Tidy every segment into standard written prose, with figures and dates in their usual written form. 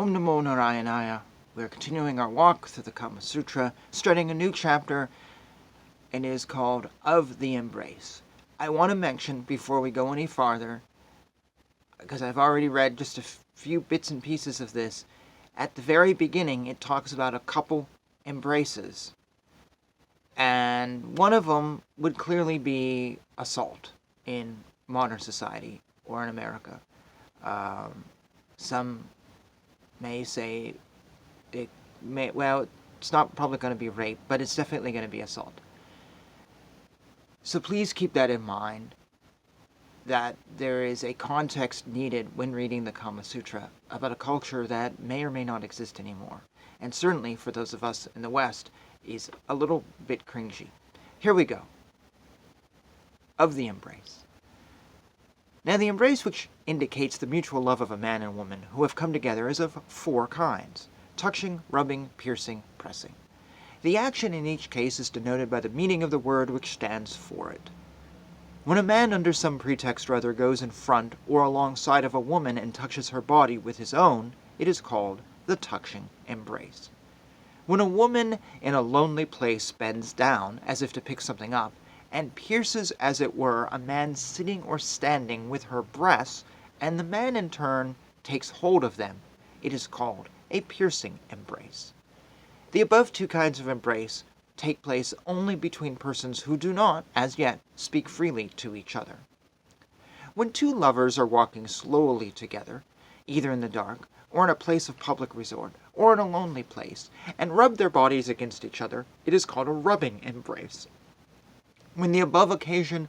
Om Namo Narayanaya. We're continuing our walk through the Kama Sutra, starting a new chapter, and it is called Of the Embrace. I want to mention before we go any farther, because I've already read just a few bits and pieces of this, at the very beginning it talks about a couple embraces. And one of them would clearly be assault in modern society or in America. Some may say it's not probably going to be rape, but it's definitely going to be assault. So please keep that in mind, that there is a context needed when reading the Kama Sutra about a culture that may or may not exist anymore. And certainly for those of us in the West, is a little bit cringy. Here we go. Of the embrace. Now the embrace which indicates the mutual love of a man and woman who have come together is of four kinds: touching, rubbing, piercing, pressing. The action in each case is denoted by the meaning of the word which stands for it. When a man under some pretext or other goes in front or alongside of a woman and touches her body with his own, it is called the touching embrace. When a woman in a lonely place bends down, as if to pick something up, and pierces, as it were, a man sitting or standing with her breasts, and the man in turn takes hold of them, it is called a piercing embrace. The above two kinds of embrace take place only between persons who do not, as yet, speak freely to each other. When two lovers are walking slowly together, either in the dark, or in a place of public resort, or in a lonely place, and rub their bodies against each other, it is called a rubbing embrace. When the above occasion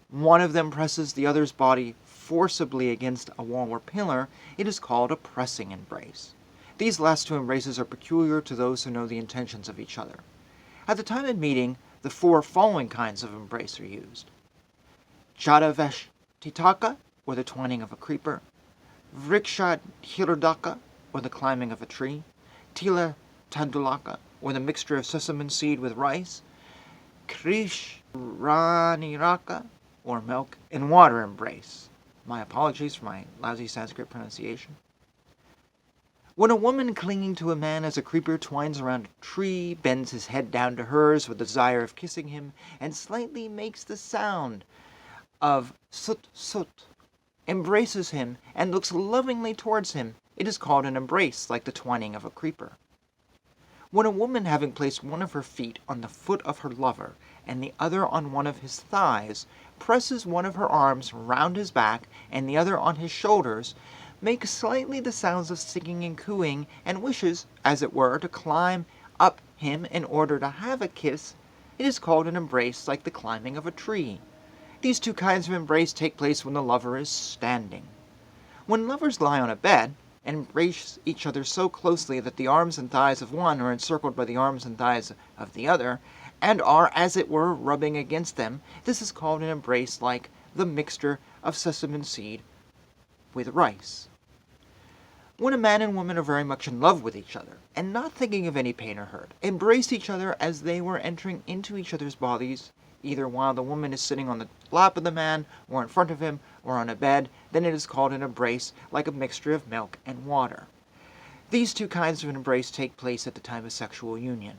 one of them presses the other's body forcibly against a wall or pillar, it is called a pressing embrace. These last two embraces are peculiar to those who know the intentions of each other. At the time of meeting, the four following kinds of embrace are used: Jadaveshtitaka, or the twining of a creeper; Vriksha Hirodaka, or the climbing of a tree; Tila Tandulaka, or the mixture of sesame seed with rice; Krishraniraka, or milk and water embrace. My apologies for my lousy Sanskrit pronunciation. When a woman clinging to a man as a creeper twines around a tree, bends his head down to hers with the desire of kissing him, and slightly makes the sound of sut sut, embraces him, and looks lovingly towards him, it is called an embrace like the twining of a creeper. When a woman, having placed one of her feet on the foot of her lover, and the other on one of his thighs, presses one of her arms round his back, and the other on his shoulders, makes slightly the sounds of singing and cooing, and wishes, as it were, to climb up him in order to have a kiss, it is called an embrace like the climbing of a tree. These two kinds of embrace take place when the lover is standing. When lovers lie on a bed, and embrace each other so closely that the arms and thighs of one are encircled by the arms and thighs of the other, and are, as it were, rubbing against them, this is called an embrace like the mixture of sesame seed with rice. When a man and woman are very much in love with each other, and not thinking of any pain or hurt, embrace each other as they were entering into each other's bodies, either while the woman is sitting on the lap of the man, or in front of him, or on a bed, then it is called an embrace like a mixture of milk and water. These two kinds of embrace take place at the time of sexual union.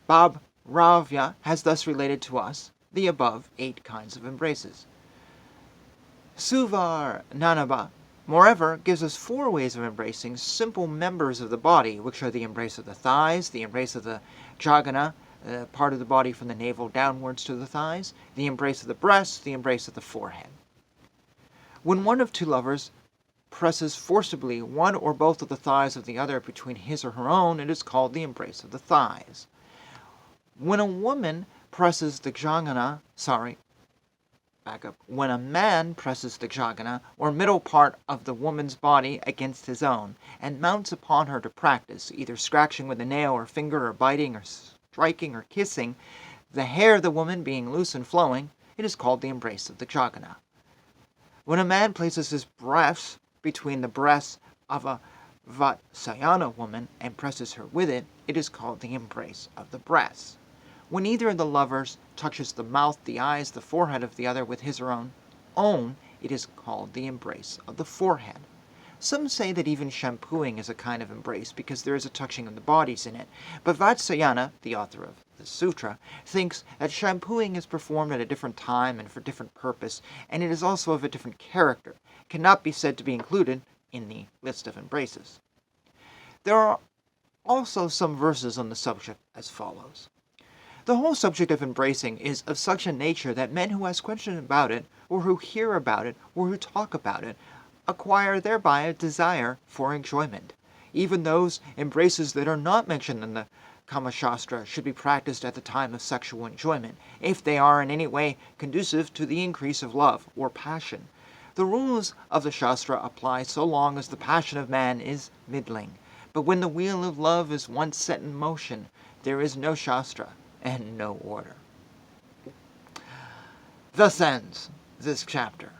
Bab Ravya has thus related to us the above 8 kinds of embraces. Suvar Nanaba, moreover, gives us 4 ways of embracing simple members of the body, which are the embrace of the thighs, the embrace of the jagana, part of the body from the navel downwards to the thighs, the embrace of the breasts, the embrace of the forehead. When one of two lovers presses forcibly one or both of the thighs of the other between his or her own, it is called the embrace of the thighs. When a woman presses the jagana, when a man presses the jagana, or middle part of the woman's body against his own, and mounts upon her to practice, either scratching with a nail or finger, or biting, or striking, or kissing, the hair of the woman being loose and flowing, it is called the embrace of the jagana. When a man places his breasts between the breasts of a Vatsayana woman and presses her with it, it is called the embrace of the breasts. When either of the lovers touches the mouth, the eyes, the forehead of the other with his or her own, it is called the embrace of the forehead. Some say that even shampooing is a kind of embrace because there is a touching of the bodies in it, but Vatsyayana, the author of the sutra, thinks that shampooing is performed at a different time and for different purpose, and it is also of a different character, cannot be said to be included in the list of embraces. There are also some verses on the subject as follows. The whole subject of embracing is of such a nature that men who ask questions about it, or who hear about it, or who talk about it, acquire thereby a desire for enjoyment. Even those embraces that are not mentioned in the Kamashastra should be practiced at the time of sexual enjoyment, if they are in any way conducive to the increase of love or passion. The rules of the Shastra apply so long as the passion of man is middling, but when the wheel of love is once set in motion, there is no Shastra and no order. Thus ends this chapter.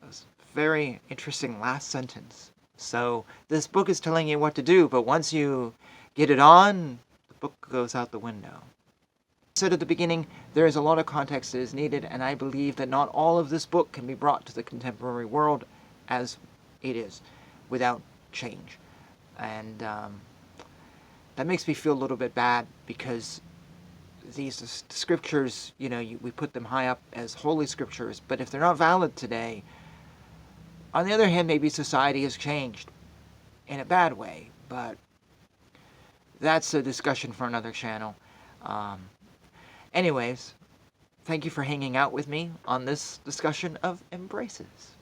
It was a very interesting last sentence. So this book is telling you what to do, but once you get it on, the book goes out the window. I said at the beginning, there is a lot of context that is needed, and I believe that not all of this book can be brought to the contemporary world as it is, without change. And that makes me feel a little bit bad, because these scriptures, we put them high up as holy scriptures, but if they're not valid today, on the other hand, maybe society has changed in a bad way, but that's a discussion for another channel. Anyways, thank you for hanging out with me on this discussion of embraces.